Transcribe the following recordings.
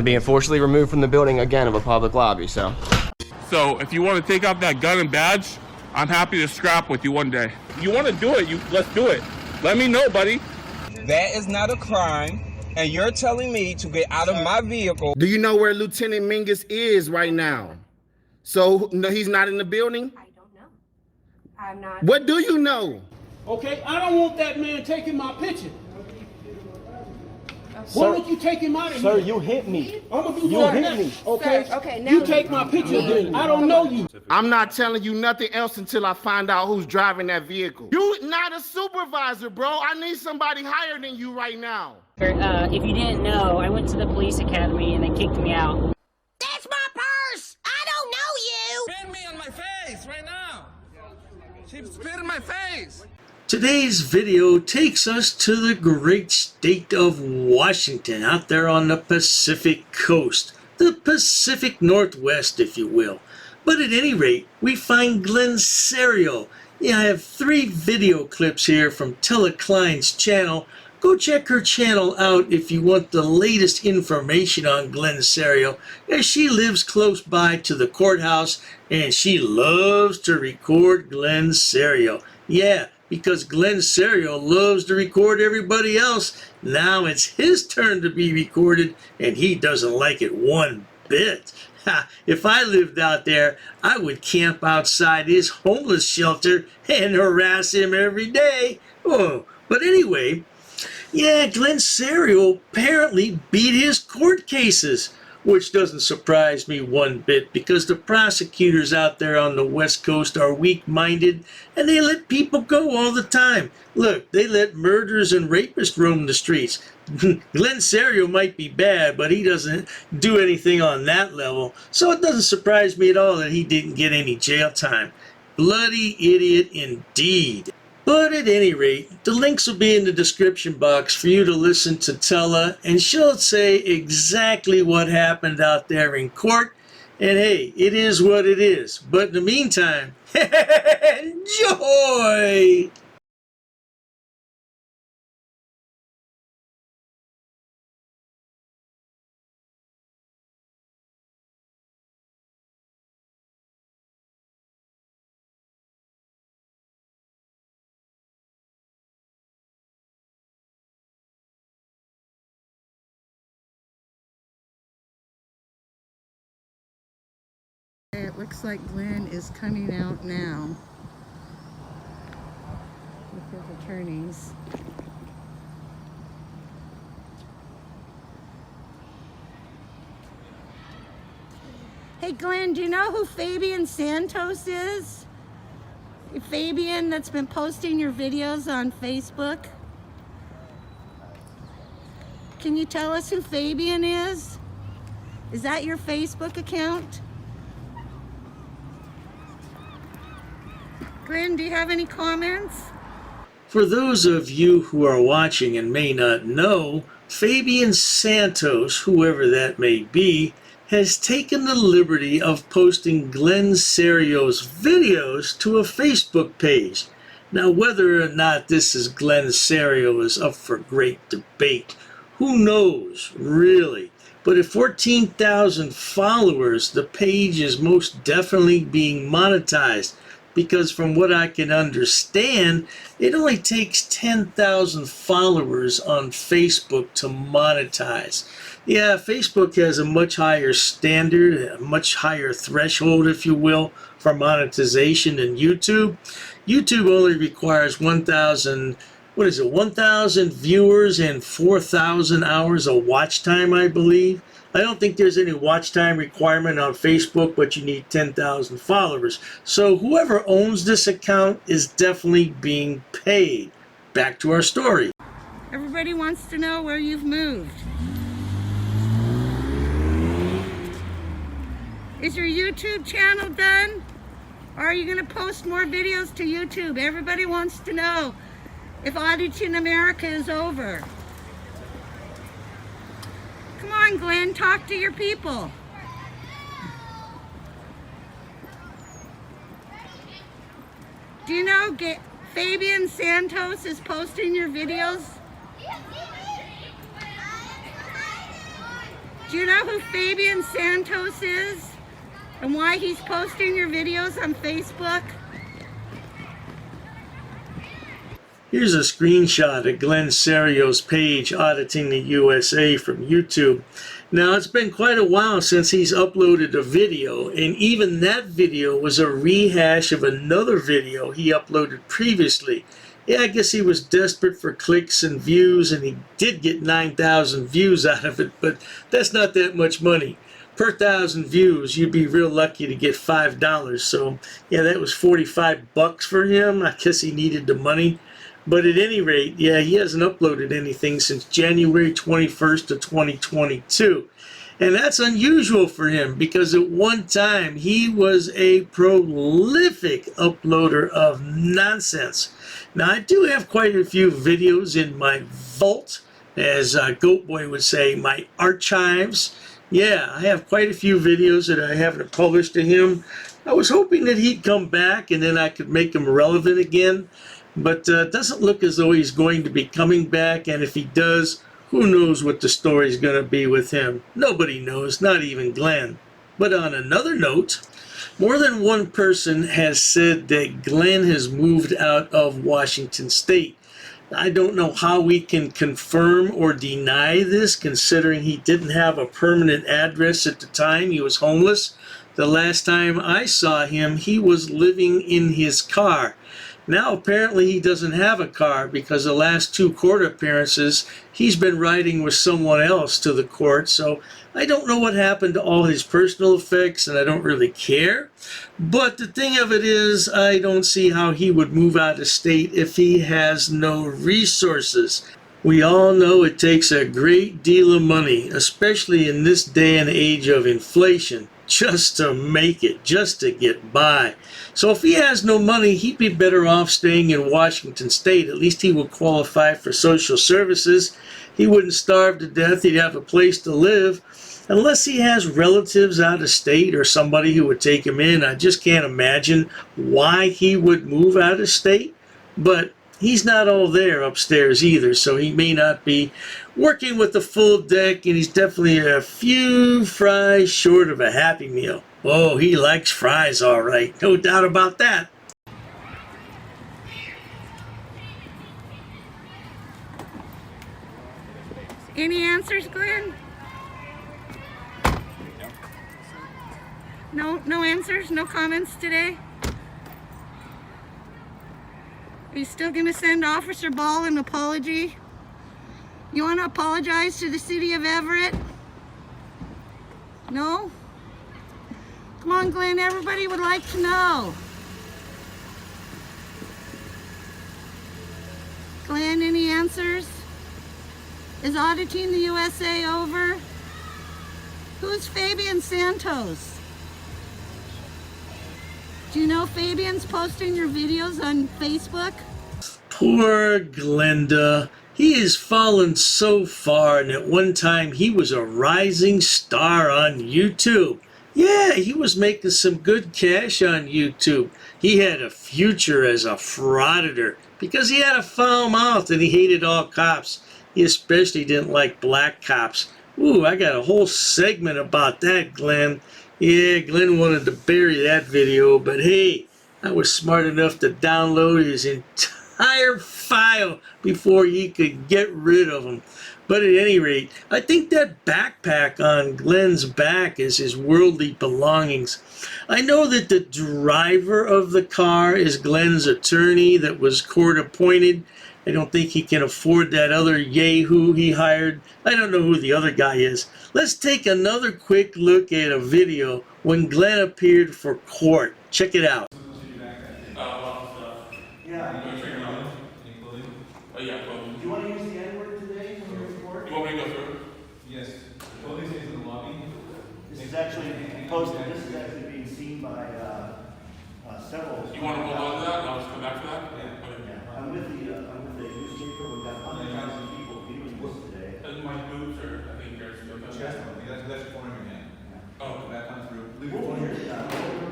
I'm being forcibly removed from the building again of a public lobby, so. So if you want to take out that gun and badge, I'm happy to scrap with you one day. You want to do it, let's do it. Let me know, buddy. That is not a crime, and you're telling me to get out of my vehicle. Do you know where Lieutenant Mingus is right now? So no, he's not in the building? I don't know. I'm not. What do you know? Okay, I don't want that man taking my picture. Why don't you take him out of here? Sir, you hit me. I'm gonna do You that hit next, me. okay? Sir, okay, now you take my picture then. I don't know you. I'm not telling you nothing else until I find out who's driving that vehicle. You not a supervisor, bro. I need somebody higher than you right now. If you didn't know, I went to the police academy and they kicked me out. That's my purse! I don't know you! Spit me on my face right now! She spit in my face! Today's video takes us to the great state of Washington, out there on the Pacific coast, the Pacific Northwest, if you will. But at any rate, we find Glenn Serio. Yeah, I have 3 video clips here from Tella Klein's channel. Go check her channel out if you want the latest information on Glenn Serio, as she lives close by to the courthouse and she loves to record Glenn Serio. Yeah, because Glenn Serio loves to record everybody else. Now it's his turn to be recorded, and he doesn't like it one bit. If I lived out there, I would camp outside his homeless shelter and harass him every day. Oh, but anyway, yeah, Glenn Serio apparently beat his court cases, which doesn't surprise me one bit, because the prosecutors out there on the West Coast are weak-minded and they let people go all the time. Look, they let murderers and rapists roam the streets. Glenn Serio might be bad, but he doesn't do anything on that level, so it doesn't surprise me at all that he didn't get any jail time. Bloody idiot indeed. But at any rate, the links will be in the description box for you to listen to Tella, and she'll say exactly what happened out there in court. And hey, it is what it is. But in the meantime, enjoy! It looks like Glenn is coming out now with his attorneys. Hey Glenn, do you know who Fabian Santos is? Fabian that's been posting your videos on Facebook? Can you tell us who Fabian is? Is that your Facebook account? Glenn, do you have any comments? For those of you who are watching and may not know, Fabian Santos, whoever that may be, has taken the liberty of posting Glenn Serio's videos to a Facebook page. Now, whether or not this is Glenn Serio is up for great debate. Who knows, really? But at 14,000 followers, the page is most definitely being monetized. Because from what I can understand, it only takes 10,000 followers on Facebook to monetize. Yeah, Facebook has a much higher standard, a much higher threshold, if you will, for monetization than YouTube. YouTube only requires 1,000 viewers and 4,000 hours of watch time, I believe. I don't think there's any watch time requirement on Facebook, but you need 10,000 followers. So whoever owns this account is definitely being paid. Back to our story. Everybody wants to know where you've moved. Is your YouTube channel done? Or are you going to post more videos to YouTube? Everybody wants to know if Audition America is over. Come on, Glenn, talk to your people. Do you know Fabian Santos is posting your videos? Do you know who Fabian Santos is? And why he's posting your videos on Facebook? Here's a screenshot of Glenn Serio's page, Auditing the USA, from YouTube. Now, it's been quite a while since he's uploaded a video, and even that video was a rehash of another video he uploaded previously. Yeah, I guess he was desperate for clicks and views, and he did get 9,000 views out of it, but that's not that much money. Per 1,000 views, you'd be real lucky to get $5. So, yeah, that was 45 bucks for him. I guess he needed the money. But at any rate, yeah, he hasn't uploaded anything since January 21st of 2022. And that's unusual for him because at one time he was a prolific uploader of nonsense. Now, I do have quite a few videos in my vault, as Goat Boy would say, my archives. Yeah, I have quite a few videos that I haven't published to him. I was hoping that he'd come back and then I could make him relevant again. But it doesn't look as though he's going to be coming back, and if he does, who knows what the story's going to be with him. Nobody knows, not even Glenn. But on another note, more than one person has said that Glenn has moved out of Washington State. I don't know how we can confirm or deny this, considering he didn't have a permanent address at the time he was homeless. The last time I saw him, he was living in his car. Now apparently he doesn't have a car because the last 2 court appearances he's been riding with someone else to the court. So I don't know what happened to all his personal effects, and I don't really care. But the thing of it is, I don't see how he would move out of state if he has no resources. We all know it takes a great deal of money, especially in this day and age of inflation, just to make it, just to get by. So if he has no money, he'd be better off staying in Washington State. At least he would qualify for social services. He wouldn't starve to death. He'd have a place to live. Unless he has relatives out of state or somebody who would take him in, I just can't imagine why he would move out of state. But he's not all there upstairs either, so he may not be working with the full deck, and he's definitely a few fries short of a Happy Meal. Oh, he likes fries, all right. No doubt about that. Any answers, Glenn? No answers? No comments today? Are you still going to send Officer Ball an apology? You want to apologize to the city of Everett? No? Come on, Glenn, everybody would like to know. Glenn, any answers? Is Auditing the USA over? Who's Fabian Santos? Do you know Fabian's posting your videos on Facebook? Poor Glenda. He has fallen so far, and at one time he was a rising star on YouTube. Yeah, he was making some good cash on YouTube. He had a future as a frauditor because he had a foul mouth and he hated all cops. He especially didn't like black cops. Ooh, I got a whole segment about that, Glenn. Yeah, Glenn wanted to bury that video, but hey, I was smart enough to download his entire file before he could get rid of him. But at any rate, I think that backpack on Glenn's back is his worldly belongings. I know that the driver of the car is Glenn's attorney that was court appointed. I don't think he can afford that other yahoo he hired. I don't know who the other guy is. Let's take another quick look at a video when Glenn appeared for court. Check it out. Do you want to use the N-word today in your report? You want me to go through? Yes. All these things in the lobby. This is actually posted. This is actually being seen by several. You want to hold on to that and I'll just come back to that? Yeah. Okay. Yeah. I'm with the newspaper. We've got 100,000 people viewing this today. And my boobs are, I think, are still coming. Chest on. That's your phone in your hand. Oh. Back on through. Leave We'll your phone hear here.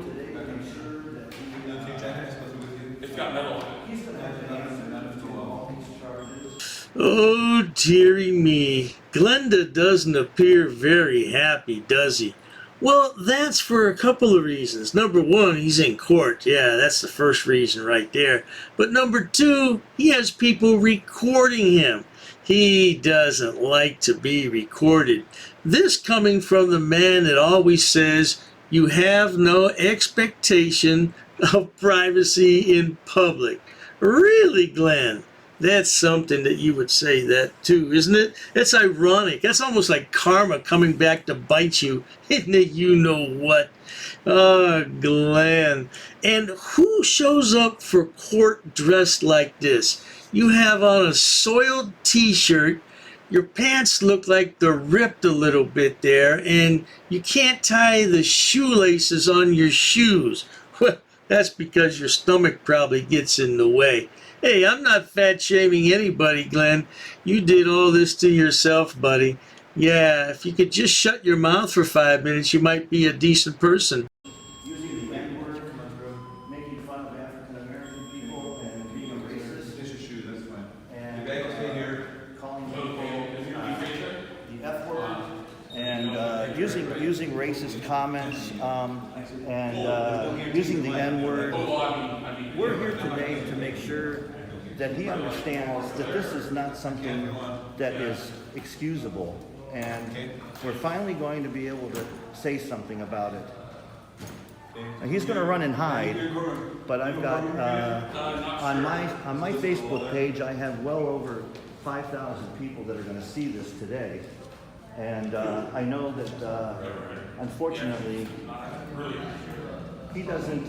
today to make sure that Your jacket goes with you. It's got metal on it. he's going to have to answer Not to too long. all these charges. Oh, dearie me. Glenda doesn't appear very happy, does he? Well, that's for a couple of reasons. Number one, he's in court. Yeah, that's the first reason right there. But number two, he has people recording him. He doesn't like to be recorded. This coming from the man that always says, you have no expectation of privacy in public. Really, Glenn? That's something that you would say that too, isn't it? That's ironic. That's almost like karma coming back to bite you in the you-know-what. Oh, Glenn. And who shows up for court dressed like this? You have on a soiled t-shirt, your pants look like they're ripped a little bit there, and you can't tie the shoelaces on your shoes. Well, that's because your stomach probably gets in the way. Hey, I'm not fat shaming anybody, Glenn. You did all this to yourself, buddy. Yeah, if you could just shut your mouth for 5 minutes, you might be a decent person. Using the N-word, making fun of African American people, and being a racist. Finish your shoes, that's fine. And The bag will stay here. calling people the F-word, and using racist comments, and using the N-word. We're here today to make sure that he understands that this is not something that is excusable, and we're finally going to be able to say something about it. Now, he's going to run and hide, but I've got on my Facebook page, I have well over 5,000 people that are going to see this today, and I know that unfortunately he doesn't.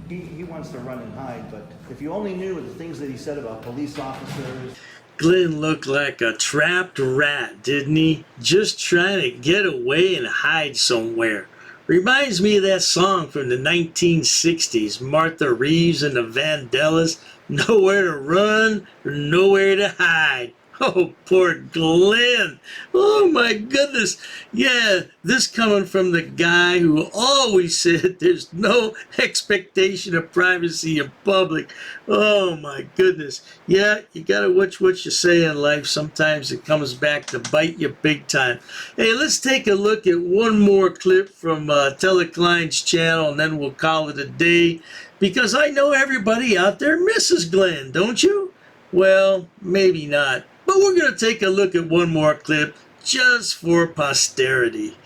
He wants to run and hide, but if you only knew the things that he said about police officers. Glenn looked like a trapped rat, didn't he? Just trying to get away and hide somewhere. Reminds me of that song from the 1960s, Martha Reeves and the Vandellas, Nowhere to Run, or Nowhere to Hide. Oh, poor Glenn. Oh, my goodness. Yeah, this coming from the guy who always said there's no expectation of privacy in public. Oh, my goodness. Yeah, you got to watch what you say in life. Sometimes it comes back to bite you big time. Hey, let's take a look at one more clip from Teleklein's channel, and then we'll call it a day. Because I know everybody out there misses Glenn, don't you? Well, maybe not. But we're going to take a look at one more clip just for posterity.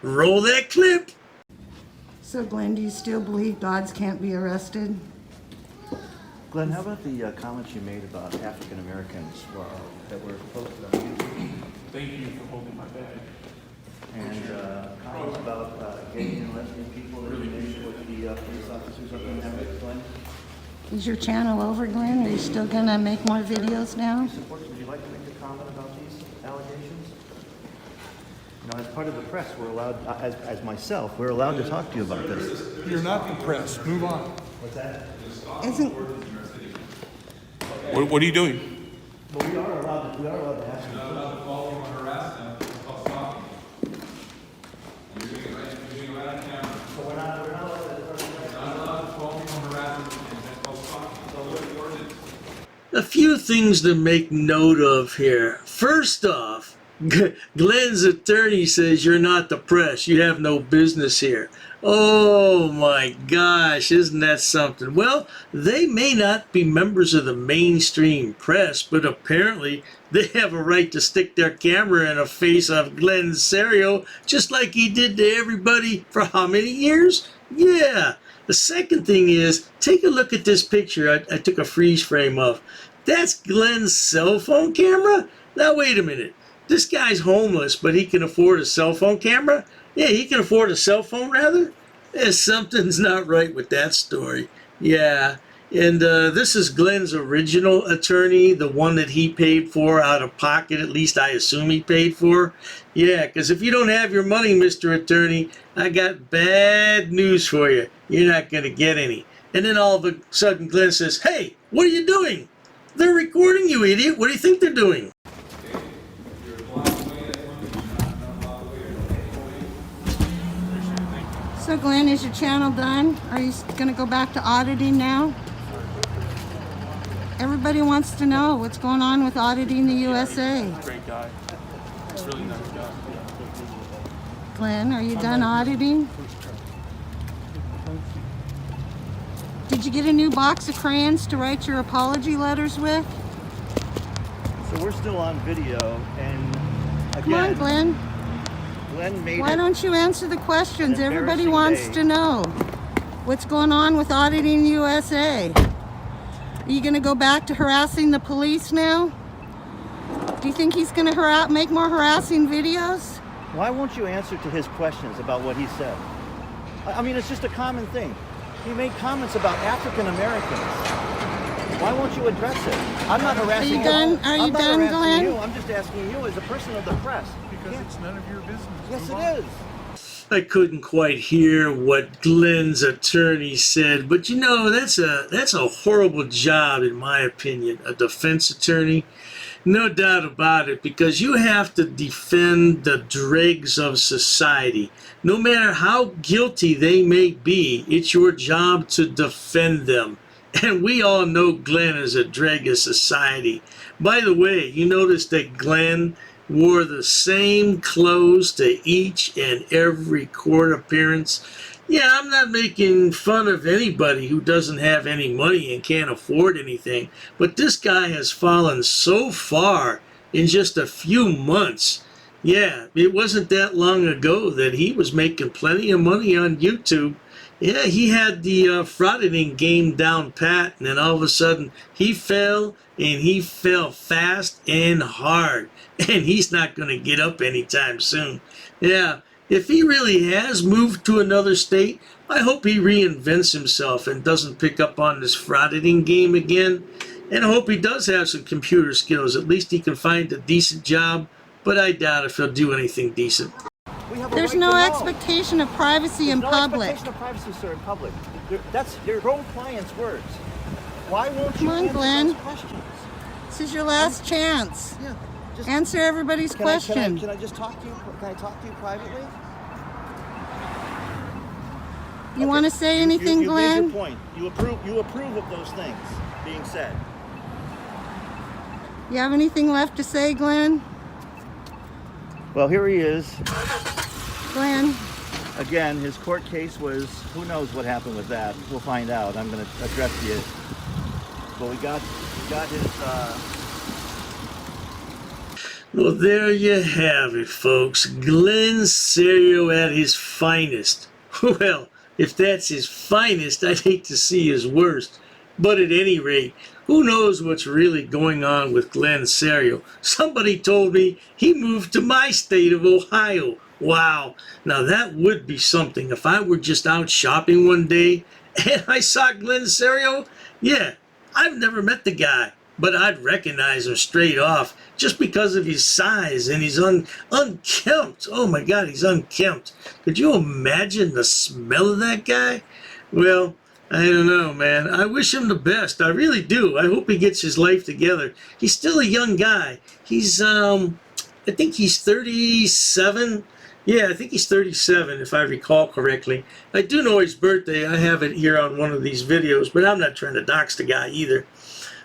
Roll that clip. So, Glenn, do you still believe dogs can't be arrested? Glenn, how about the comments you made about African Americans that were posted on YouTube? Thank you for holding my bag. And comments about gay and lesbian people that you made with the police officers up in Hamlet, Glenn? Is your channel over, Glenn? Are you still going to make more videos now? Would you like to make a comment about these allegations? You know, as part of the press, we're allowed, as myself, we're allowed to talk to you about this. You're not the press. Move on. What's that? Isn't... What are you doing? Well, we are allowed to ask you. You're not allowed to call them or harass them. It's called stalking. You're doing it right on camera. So we're not allowed to. You're not allowed to call them or harass them. That's called stalking. So what's the ordinance? A few things to make note of here. First off, Glenn's attorney says you're not the press. You have no business here. Oh my gosh, isn't that something? Well, they may not be members of the mainstream press, but apparently they have a right to stick their camera in the face of Glenn Serio, just like he did to everybody for how many years? Yeah. The second thing is, take a look at this picture I took a freeze frame of. That's Glenn's cell phone camera? Now wait a minute. This guy's homeless, but he can afford a cell phone camera? Yeah, he can afford a cell phone, rather? Something's not right with that story. Yeah, and this is Glenn's original attorney, the one that he paid for out of pocket, at least I assume he paid for. Yeah, because if you don't have your money, Mr. Attorney, I got bad news for you. You're not going to get any. And then all of a sudden Glenn says, hey, what are you doing? They're recording you, idiot. What do you think they're doing? So, Glenn, is your channel done? Are you going to go back to auditing now? Everybody wants to know what's going on with auditing the USA. Great guy. Really nice guy. Glenn, are you done auditing? Did you get a new box of crayons to write your apology letters with? So we're still on video, and again, Come on, Glenn. Glenn made Why it don't you answer the questions? an Everybody embarrassing wants day. to know what's going on with auditing USA. Are you going to go back to harassing the police now? Do you think he's going to make more harassing videos? Why won't you answer to his questions about what he said? I mean, it's just a common thing. He made comments about African Americans. Why won't you address it? I'm not harassing you. done? Are you I'm not done, harassing Glenn? you. I'm just asking you as a person of the press. Because it's none of your business. Yes, Move it on. is. I couldn't quite hear what Glenn's attorney said, but you know, that's a horrible job in my opinion, a defense attorney. No doubt about it, because you have to defend the dregs of society. No matter how guilty they may be, it's your job to defend them. And we all know Glenn is a dreg of society. By the way, you notice that Glenn wore the same clothes to each and every court appearance. Yeah, I'm not making fun of anybody who doesn't have any money and can't afford anything, but this guy has fallen so far in just a few months. Yeah, it wasn't that long ago that he was making plenty of money on YouTube. Yeah, he had the frauditing game down pat, and then all of a sudden he fell, and he fell fast and hard. And he's not going to get up anytime soon. Yeah, if he really has moved to another state, I hope he reinvents himself and doesn't pick up on this frauditing game again. And I hope he does have some computer skills. At least he can find a decent job, but I doubt if he'll do anything decent. We have a There's right no to know. expectation of privacy in There's no public. expectation of privacy, sir, in public. That's your own client's words. Why won't Come you on, answer Glenn. those questions? This is your last chance. Yeah. Just Answer everybody's question. Can I just talk to you? Can I talk to you privately? You want to say anything, you Glenn? made your point. You approve of those things being said. You have anything left to say, Glenn? Well, here he is. Glenn? Again, his court case was, who knows what happened with that. We'll find out. I'm going to address you. But we got his... Well, there you have it, folks. Glenn Serio at his finest. Well, if that's his finest, I'd hate to see his worst. But at any rate, who knows what's really going on with Glenn Serio? Somebody told me he moved to my state of Ohio. Wow. Now that would be something. If I were just out shopping one day and I saw Glenn Serio, yeah, I've never met the guy, but I'd recognize him straight off just because of his size and he's unkempt. Oh my God, he's unkempt. Could you imagine the smell of that guy? Well, I don't know, man. I wish him the best. I really do. I hope he gets his life together. He's still a young guy. He's, I think he's 37. Yeah, I think he's 37, if I recall correctly. I do know his birthday. I have it here on one of these videos, but I'm not trying to dox the guy either.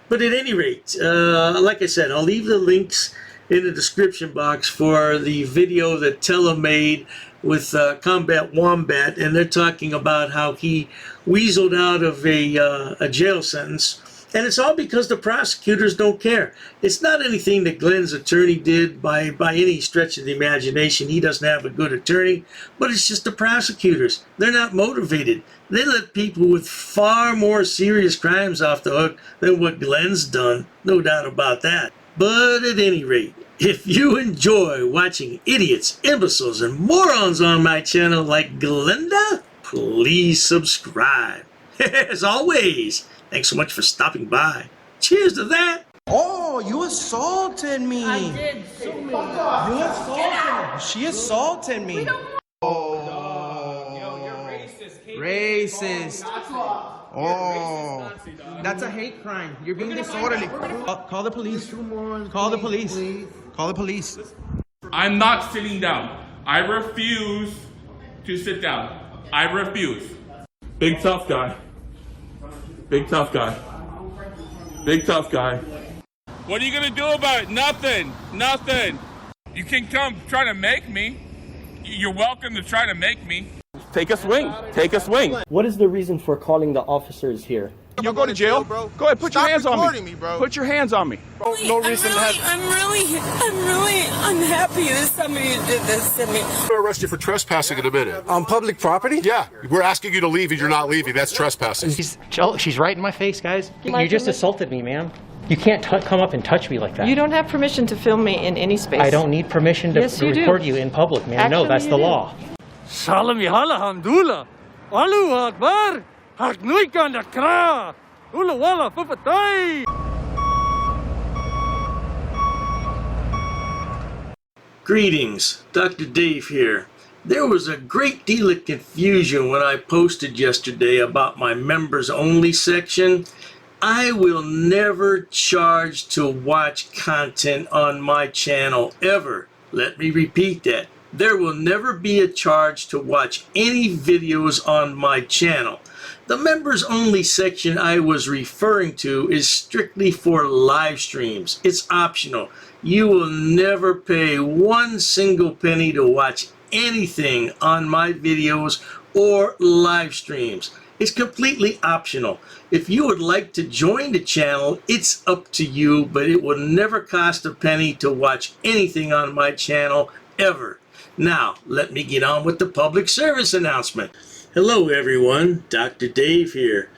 But at any rate, like I said, I'll leave the links in the description box for the video that Tella made with Combat Wombat, and they're talking about how he weaseled out of a jail sentence. And it's all because the prosecutors don't care. It's not anything that Glenn's attorney did by any stretch of the imagination. He doesn't have a good attorney, but it's just the prosecutors. They're not motivated. They let people with far more serious crimes off the hook than what Glenn's done. No doubt about that. But at any rate, if you enjoy watching idiots, imbeciles, and morons on my channel like Glenda, please subscribe. As always, thanks so much for stopping by. Cheers to that. Oh, you assaulted me. I did so many. You assaulted me. She assaulted me. Racist. Oh, that's a hate crime. You're being disorderly. Call the police. Call the police. Call the police. I'm not sitting down. I refuse to sit down. I refuse. Big tough guy. Big tough guy. Big tough guy. What are you gonna do about it? Nothing. Nothing. You can come try to make me. You're welcome to try to make me. Take a swing. Take a swing. What is the reason for calling the officers here? You'll go to jail, bro. Go ahead, put your hands on me. Bro. Put your hands on me. No reason I'm really unhappy that somebody did this to me. I'm gonna arrest you for trespassing in a minute. On public property? Yeah, we're asking you to leave and you're not leaving. That's trespassing. She's right in my face, guys. You just assaulted me, ma'am. You can't come up and touch me like that. You don't have permission to film me in any space. I don't need permission to Yes, you do. record you in public, ma'am. No, Actually, that's you the do. law. Salam yahala hamdullah. Allahu akbar. Haknuikan dakra. Ula wala fufatay. Greetings, Dr. Dave here. There was a great deal of confusion when I posted yesterday about my members only section. I will never charge to watch content on my channel ever. Let me repeat that. There will never be a charge to watch any videos on my channel. The members only section I was referring to is strictly for live streams. It's optional. You will never pay one single penny to watch anything on my videos or live streams. It's completely optional. If you would like to join the channel, it's up to you, but it will never cost a penny to watch anything on my channel ever. Now, let me get on with the public service announcement. Hello everyone, Dr. Dave here.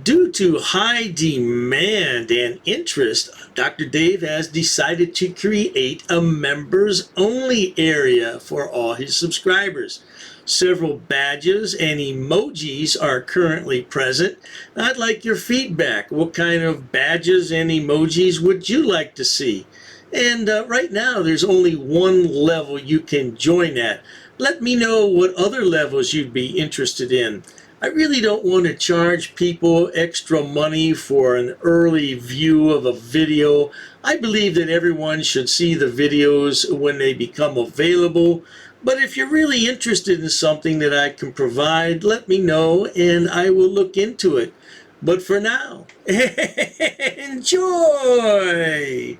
Due to high demand and interest, Dr. Dave has decided to create a members only area for all his subscribers. Several badges and emojis are currently present. I'd like your feedback. What kind of badges and emojis would you like to see? And right now there's only one level you can join at. Let me know what other levels you'd be interested in. I really don't want to charge people extra money for an early view of a video. I believe that everyone should see the videos when they become available. But if you're really interested in something that I can provide, let me know and I will look into it. But for now, enjoy!